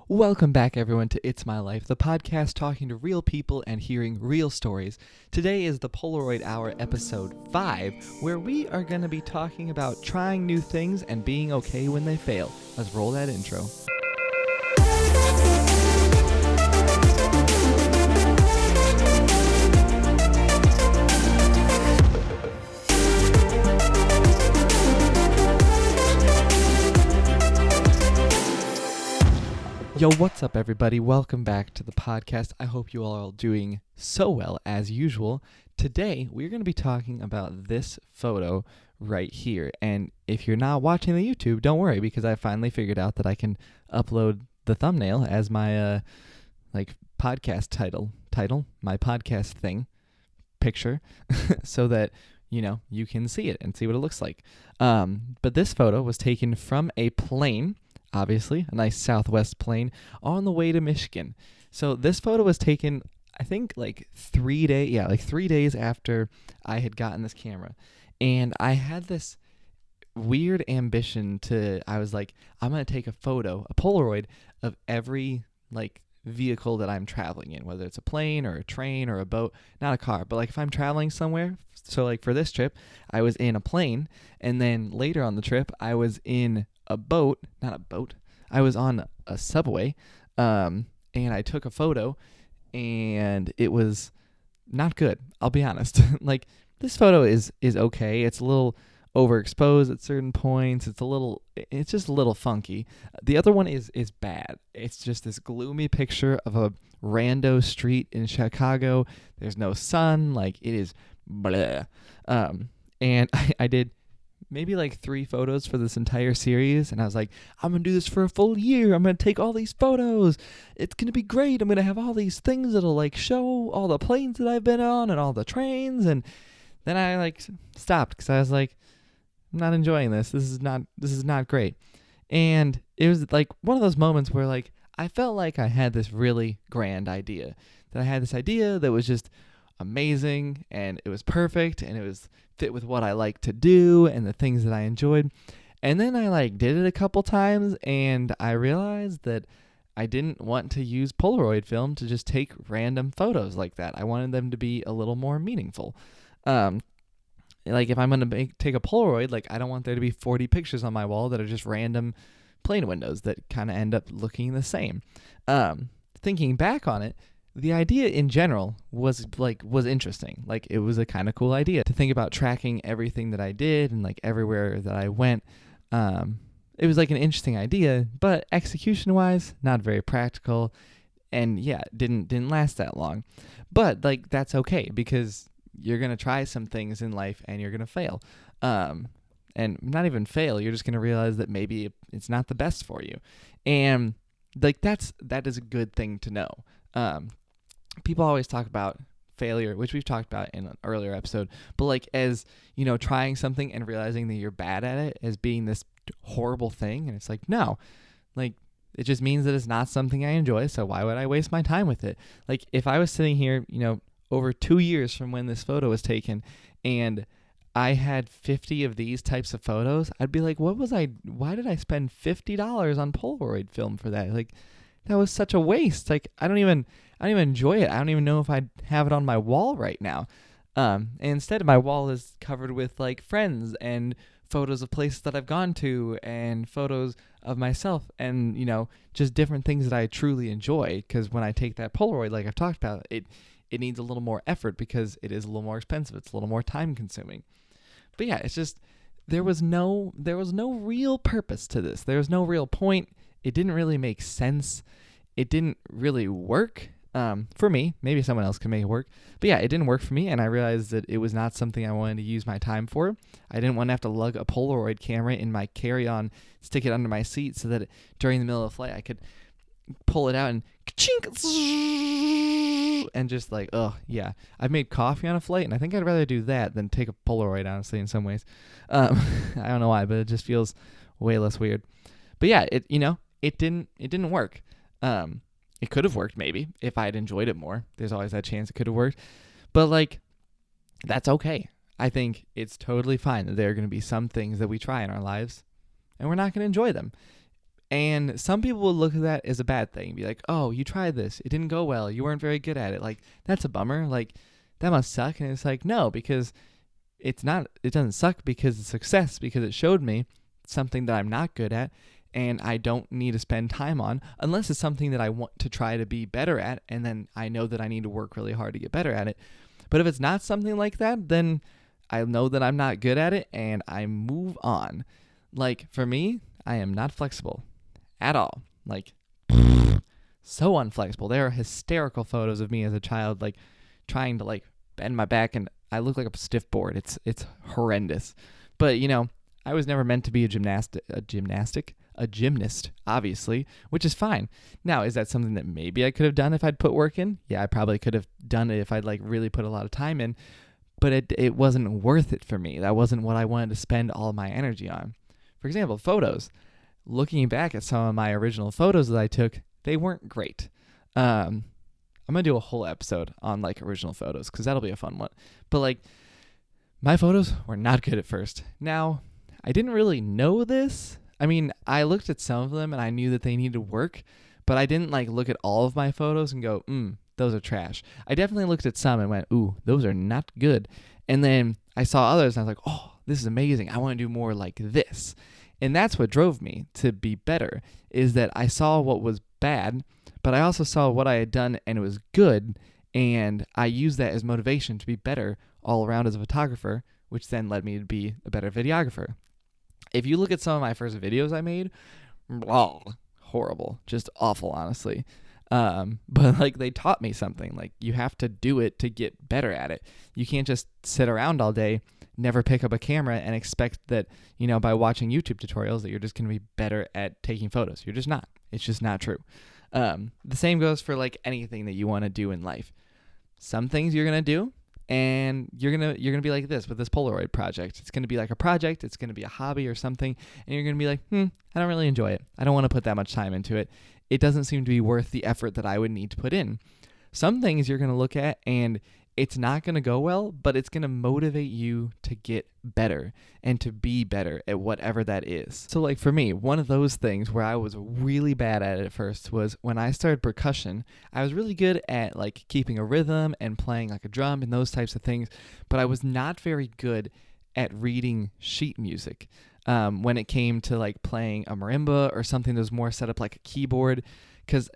Welcome back, everyone, to It's My Life, the podcast talking to real people and hearing real stories. Today is the Polaroid Hour, episode 5, where we are going to be talking about trying new things and being okay when they fail. Let's roll that intro. Yo, what's up, everybody? Welcome back to the podcast. I hope you all are doing so well as usual. Today, we're going to be talking about this photo right here. And if you're not watching the YouTube, don't worry, because I finally figured out that I can upload the thumbnail as my podcast title, my podcast thing, picture, so that you can see it and see what it looks like. But this photo was taken from a plane. Obviously, a nice Southwest plane on the way to Michigan. So this photo was taken, I think, 3 days after I had gotten this camera. And I had this weird ambition I was like, I'm going to take a Polaroid of every, vehicle that I'm traveling in, whether it's a plane or a train or a boat, not a car, but if I'm traveling somewhere. So for this trip, I was in a plane, and then later on the trip, I was in I was on a subway, and I took a photo, and it was not good. I'll be honest. This photo is okay. It's a little overexposed at certain points. It's just a little funky. The other one is bad. It's just this gloomy picture of a rando street in Chicago. There's no sun. It is bleh. And I did maybe 3 photos for this entire series, and I was like, I'm gonna do this for a full year. I'm gonna take all these photos. It's gonna be great. I'm gonna have all these things that'll show all the planes that I've been on and all the trains. And then I stopped because I was like, I'm not enjoying this. This is not great. And it was one of those moments where I felt like I had this really grand idea. That I had this idea that was just amazing, and it was perfect, and it was fit with what I like to do and the things that I enjoyed. And then I did it a couple times, and I realized that I didn't want to use Polaroid film to just take random photos like that. I wanted them to be a little more meaningful. If I'm going to take a Polaroid, I don't want there to be 40 pictures on my wall that are just random plane windows that kind of end up looking the same. Thinking back on it, the idea in general was interesting. It was a kind of cool idea to think about tracking everything that I did and everywhere that I went. It was an interesting idea, but execution-wise, not very practical, and yeah, didn't last that long. But that's okay, because you're gonna try some things in life and you're gonna fail. And not even fail, you're just gonna realize that maybe it's not the best for you, and that is a good thing to know. People always talk about failure, which we've talked about in an earlier episode, but as trying something and realizing that you're bad at it as being this horrible thing. And it's no, it just means that it's not something I enjoy. So why would I waste my time with it? If I was sitting here, over 2 years from when this photo was taken, and I had 50 of these types of photos, I'd be why did I spend $50 on Polaroid film for that? That was such a waste. I don't even enjoy it. I don't even know if I'd have it on my wall right now. And instead, my wall is covered with friends and photos of places that I've gone to and photos of myself and, just different things that I truly enjoy. Because when I take that Polaroid, I've talked about, it needs a little more effort because it is a little more expensive. It's a little more time consuming. But yeah, it's just, there was no real purpose to this. There was no real point. It didn't really make sense. It didn't really work for me. Maybe someone else can make it work. But yeah, it didn't work for me, and I realized that it was not something I wanted to use my time for. I didn't want to have to lug a Polaroid camera in my carry-on, stick it under my seat so that during the middle of the flight I could pull it out and ka-chink, and just yeah. I've made coffee on a flight, and I think I'd rather do that than take a Polaroid, honestly, in some ways. I don't know why, but it just feels way less weird. But yeah, it didn't work. It could have worked maybe if I had enjoyed it more. There's always that chance it could have worked. But that's okay. I think it's totally fine that there are going to be some things that we try in our lives and we're not going to enjoy them. And some people will look at that as a bad thing, be like, oh, you tried this, it didn't go well, you weren't very good at it. Like, that's a bummer. Like, that must suck. And it's like, no, because it doesn't suck because it's success, because it showed me something that I'm not good at and I don't need to spend time on unless it's something that I want to try to be better at, and then I know that I need to work really hard to get better at it. But if it's not something like that, then I know that I'm not good at it and I move on. Like, for me, I am not flexible at all. Like, so unflexible. There are hysterical photos of me as a child, like trying to like bend my back, and I look like a stiff board. It's horrendous. But I was never meant to be a gymnast, obviously, which is fine. Now, is that something that maybe I could have done if I'd put work in? Yeah, I probably could have done it if I'd like really put a lot of time in, but it wasn't worth it for me. That wasn't what I wanted to spend all my energy on. For example, photos. Looking back at some of my original photos that I took, they weren't great. I'm going to do a whole episode on like original photos because that'll be a fun one. But like, my photos were not good at first. Now, I didn't really know this. I mean, I looked at some of them and I knew that they needed work, but I didn't like look at all of my photos and go, those are trash. I definitely looked at some and went, ooh, those are not good. And then I saw others and I was like, oh, this is amazing. I want to do more like this. And that's what drove me to be better, is that I saw what was bad, but I also saw what I had done and it was good. And I used that as motivation to be better all around as a photographer, which then led me to be a better videographer. If you look at some of my first videos I made, horrible, just awful, honestly. But like, they taught me something. Like, you have to do it to get better at it. You can't just sit around all day, never pick up a camera and expect that, by watching YouTube tutorials that you're just going to be better at taking photos. You're just not. It's just not true. The same goes for like anything that you want to do in life. Some things you're going to do, and you're gonna be like this with this Polaroid project. It's gonna be like a project. It's gonna be a hobby or something, and you're gonna be like, I don't really enjoy it. I don't want to put that much time into it. It doesn't seem to be worth the effort that I would need to put in. Some things you're gonna look at, and it's not gonna go well, but it's gonna motivate you to get better and to be better at whatever that is. So like for me, one of those things where I was really bad at it at first was when I started percussion. I was really good at like keeping a rhythm and playing like a drum and those types of things, but I was not very good at reading sheet music. When it came to like playing a marimba or something that was more set up like a keyboard, because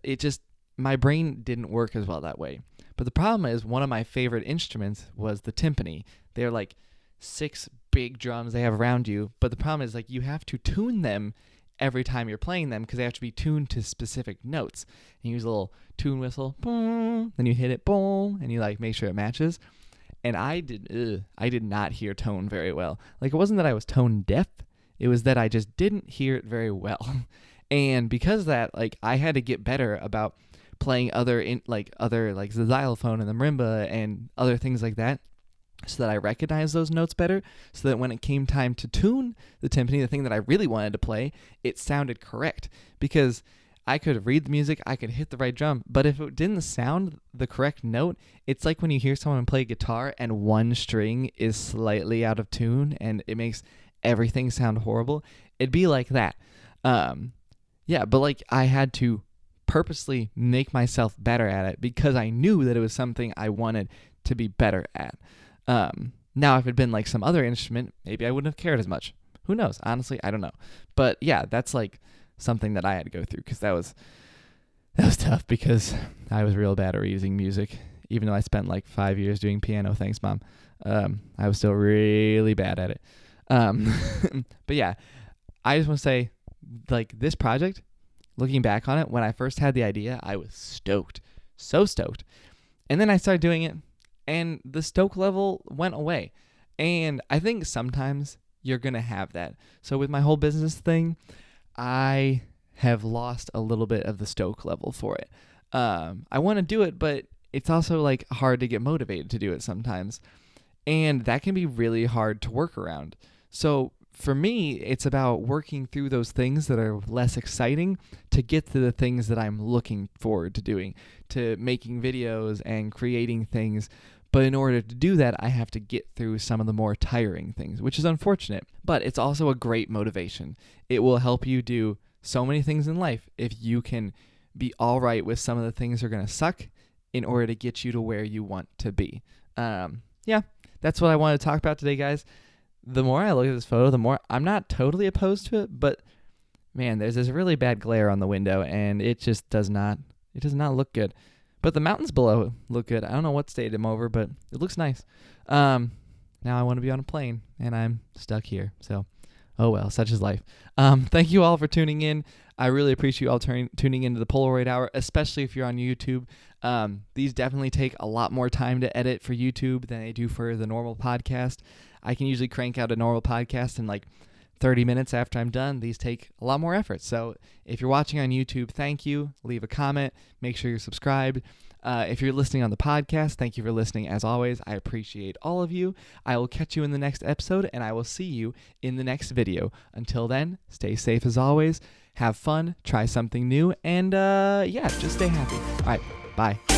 my brain didn't work as well that way. But the problem is, one of my favorite instruments was the timpani. They're like 6 big drums they have around you, but the problem is like you have to tune them every time you're playing them because they have to be tuned to specific notes. And you use a little tune whistle, boom, then you hit it, boom, and you like make sure it matches. And I did not hear tone very well. Like, it wasn't that I was tone deaf, it was that I just didn't hear it very well. And because of that, like, I had to get better about playing other the xylophone and the marimba and other things like that, so that I recognized those notes better, so that when it came time to tune the timpani, the thing that I really wanted to play, it sounded correct. Because I could read the music, I could hit the right drum, but if it didn't sound the correct note, it's like when you hear someone play guitar and one string is slightly out of tune and it makes everything sound horrible. It'd be like that. But like, I had to purposely make myself better at it because I knew that it was something I wanted to be better at. Now, if it had been like some other instrument, maybe I wouldn't have cared as much. Who knows? Honestly, I don't know. But yeah, that's like something that I had to go through because that was tough because I was real bad at reading music. Even though I spent like 5 years doing piano, thanks, Mom. I was still really bad at it. But yeah, I just want to say, like, this project, looking back on it, when I first had the idea, I was stoked. So stoked. And then I started doing it, and the stoke level went away. And I think sometimes you're going to have that. So with my whole business thing, I have lost a little bit of the stoke level for it. I want to do it, but it's also like hard to get motivated to do it sometimes. And that can be really hard to work around. So for me, it's about working through those things that are less exciting to get to the things that I'm looking forward to doing, to making videos and creating things. But in order to do that, I have to get through some of the more tiring things, which is unfortunate. But it's also a great motivation. It will help you do so many things in life if you can be all right with some of the things that are going to suck in order to get you to where you want to be. Yeah, that's what I wanted to talk about today, guys. The more I look at this photo, the more I'm not totally opposed to it, but man, there's this really bad glare on the window, and it just does not look good. But the mountains below look good. I don't know what state I'm over, but it looks nice. Now I want to be on a plane, and I'm stuck here. So, oh well, such is life. Thank you all for tuning in. I really appreciate you all tuning into the Polaroid Hour, especially if you're on YouTube. These definitely take a lot more time to edit for YouTube than they do for the normal podcast. I can usually crank out a normal podcast in like 30 minutes after I'm done. These take a lot more effort. So if you're watching on YouTube, thank you. Leave a comment. Make sure you're subscribed. If you're listening on the podcast, thank you for listening. As always, I appreciate all of you. I will catch you in the next episode, and I will see you in the next video. Until then, stay safe as always. Have fun. Try something new. And yeah, just stay happy. All right. Bye.